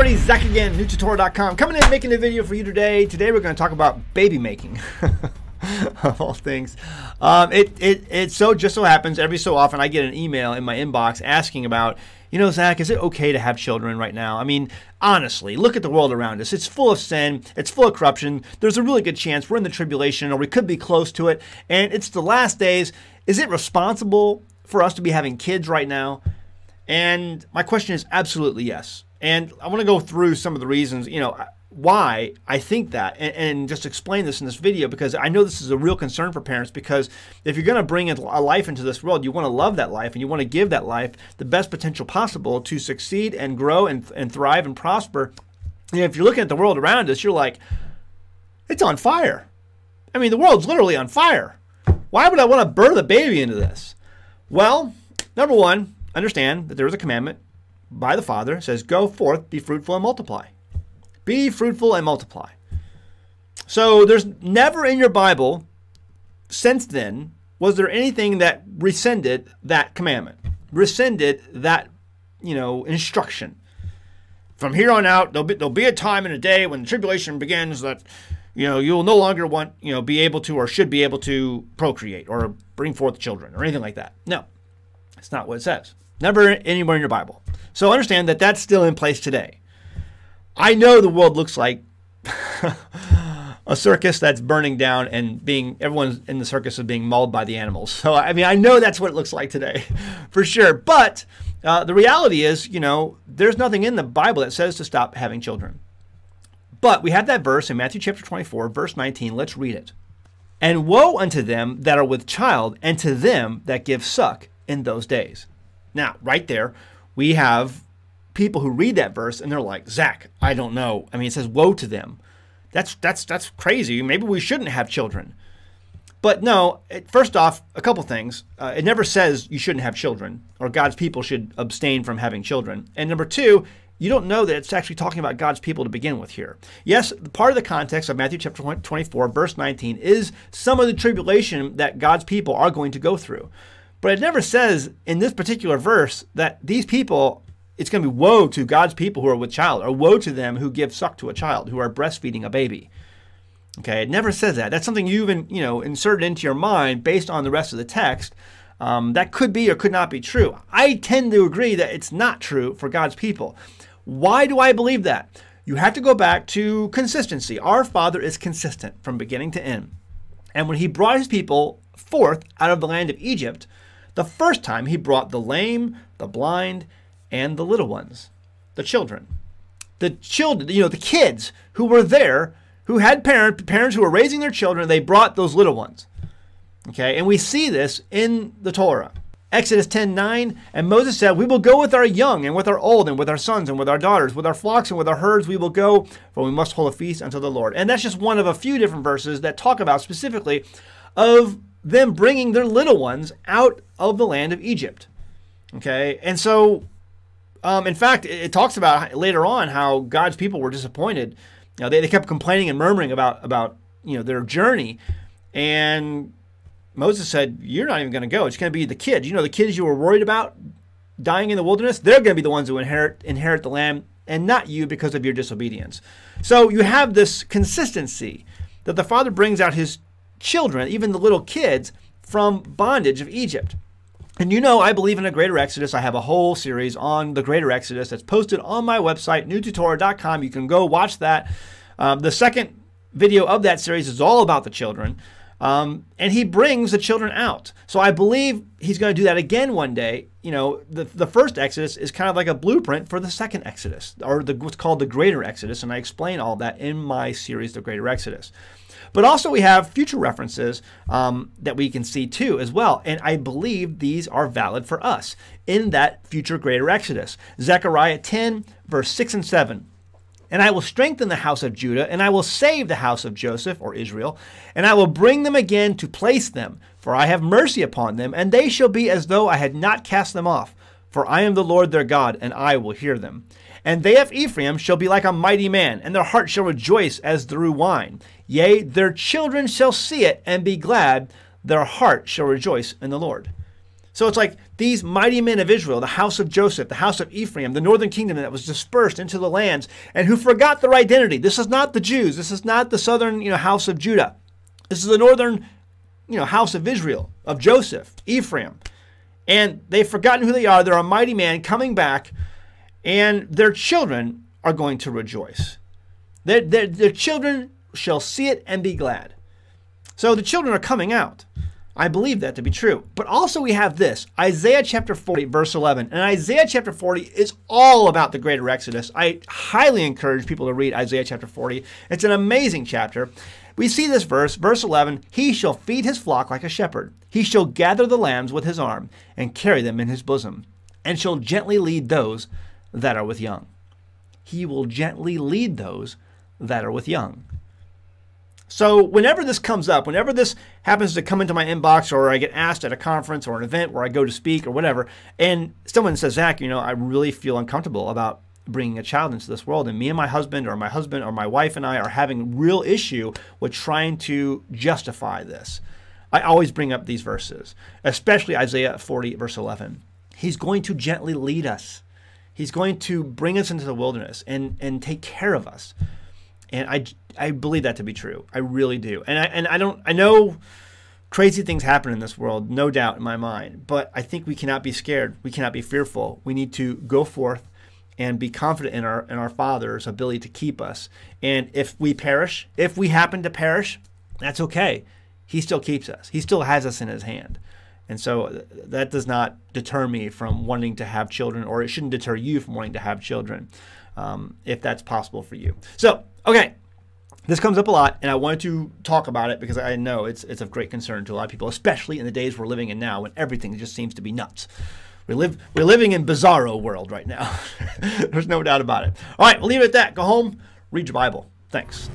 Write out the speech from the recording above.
everybody, Zach again, newtutorial.com, coming in making a video for you today. Today we're going to talk about baby making, of all things. It just so happens every so often I get an email in my inbox asking about, you know, Zach, is it okay to have children right now? I mean, honestly, look at the world around us. It's full of sin. It's full of corruption. There's a really good chance we're in the tribulation, or we could be close to it, and it's the last days. Is it responsible for us to be having kids right now? And my question is absolutely yes. And I want to go through some of the reasons, you know, why I think that, and just explain this in this video, because I know this is a real concern for parents, because if you're going to bring a life into this world, you want to love that life and you want to give that life the best potential possible to succeed and grow and thrive and prosper. And if you're looking at the world around us, you're like, it's on fire. I mean, the world's literally on fire. Why would I want to birth a baby into this? Well, number one, understand that there is a commandment by the Father. It says, go forth, be fruitful and multiply. Be fruitful and multiply. So there's never in your Bible since then was there anything that rescinded that commandment, rescinded that, you know, instruction. From here on out, there'll be a time and a day when the tribulation begins that, you know, you'll no longer want, you know, be able to or should be able to procreate or bring forth children or anything like that. No, it's not what it says. Never anywhere in your Bible. So understand that that's still in place today. I know the world looks like a circus that's burning down and everyone in the circus is being mauled by the animals. So, I mean, I know that's what it looks like today for sure. But the reality is, you know, there's nothing in the Bible that says to stop having children. But we have that verse in Matthew chapter 24, verse 19. Let's read it. And woe unto them that are with child, and to them that give suck in those days. Now, right there, we have people who read that verse and they're like, Zach, I don't know. I mean, it says woe to them. That's crazy. Maybe we shouldn't have children. But no, first off, a couple things. It never says you shouldn't have children or God's people should abstain from having children. And number two, you don't know that it's actually talking about God's people to begin with here. Yes, part of the context of Matthew chapter 24, verse 19 is some of the tribulation that God's people are going to go through. But it never says in this particular verse that these people, it's going to be woe to God's people who are with child, or woe to them who give suck to a child, who are breastfeeding a baby. Okay, it never says that. That's something you've inserted into your mind based on the rest of the text. That could be or could not be true. I tend to agree that it's not true for God's people. Why do I believe that? You have to go back to consistency. Our Father is consistent from beginning to end. And when he brought his people forth out of the land of Egypt, the first time he brought the lame, the blind, and the little ones, the children. The children, you know, the kids who were there, who had parents who were raising their children, they brought those little ones. Okay, and we see this in the Torah. Exodus 10:9, and Moses said, we will go with our young and with our old and with our sons and with our daughters, with our flocks and with our herds we will go, for we must hold a feast unto the Lord. And that's just one of a few different verses that talk about specifically of them bringing their little ones out of the land of Egypt. Okay, and so, in fact, it talks about later on how God's people were disappointed. You know, they kept complaining and murmuring about their journey, and Moses said, you're not even going to go. It's going to be the kids. You know, the kids you were worried about dying in the wilderness, they're going to be the ones who inherit the land, and not you because of your disobedience. So you have this consistency that the Father brings out his children, even the little kids, from bondage of Egypt. And you know, I believe in a greater Exodus. I have a whole series on the greater Exodus that's posted on my website, newtutorial.com. You can go watch that. The second video of that series is all about the children. And he brings the children out. So I believe he's going to do that again one day. You know, the first Exodus is kind of like a blueprint for the second Exodus, or what's called the greater Exodus. And I explain all that in my series, The Greater Exodus. But also we have future references that we can see too as well. And I believe these are valid for us in that future greater Exodus. Zechariah 10, verse 6 and 7. And I will strengthen the house of Judah, and I will save the house of Joseph, or Israel, and I will bring them again to place them, for I have mercy upon them, and they shall be as though I had not cast them off. For I am the Lord their God, and I will hear them. And they of Ephraim shall be like a mighty man, and their heart shall rejoice as through wine. Yea, their children shall see it and be glad. Their heart shall rejoice in the Lord. So it's like these mighty men of Israel, the house of Joseph, the house of Ephraim, the northern kingdom that was dispersed into the lands and who forgot their identity. This is not the Jews. This is not the southern, house of Judah. This is the northern, house of Israel, of Joseph, Ephraim. And they've forgotten who they are. They're a mighty man coming back, and their children are going to rejoice. Their children shall see it and be glad. So the children are coming out. I believe that to be true. But also we have this, Isaiah chapter 40, verse 11. And Isaiah chapter 40 is all about the greater Exodus. I highly encourage people to read Isaiah chapter 40. It's an amazing chapter. We see this verse 11, he shall feed his flock like a shepherd. He shall gather the lambs with his arm and carry them in his bosom, and shall gently lead those that are with young. He will gently lead those that are with young. So whenever this comes up, whenever this happens to come into my inbox, or I get asked at a conference or an event where I go to speak or whatever, and someone says, Zach, I really feel uncomfortable about bringing a child into this world, and me and my husband or my wife and I are having real issue with trying to justify this, I always bring up these verses, especially Isaiah 40, verse 11. He's going to gently lead us. He's going to bring us into the wilderness and take care of us. And I believe that to be true. I really do. And I know crazy things happen in this world, no doubt in my mind. But I think we cannot be scared. We cannot be fearful. We need to go forth and be confident in our Father's ability to keep us. And if we perish, if we happen to perish, that's okay. He still keeps us. He still has us in his hand. And so that does not deter me from wanting to have children, or it shouldn't deter you from wanting to have children, if that's possible for you. So, okay, this comes up a lot, and I wanted to talk about it because I know it's of great concern to a lot of people, especially in the days we're living in now when everything just seems to be nuts. We're living in bizarro world right now. There's no doubt about it. All right, we'll leave it at that. Go home, read your Bible. Thanks.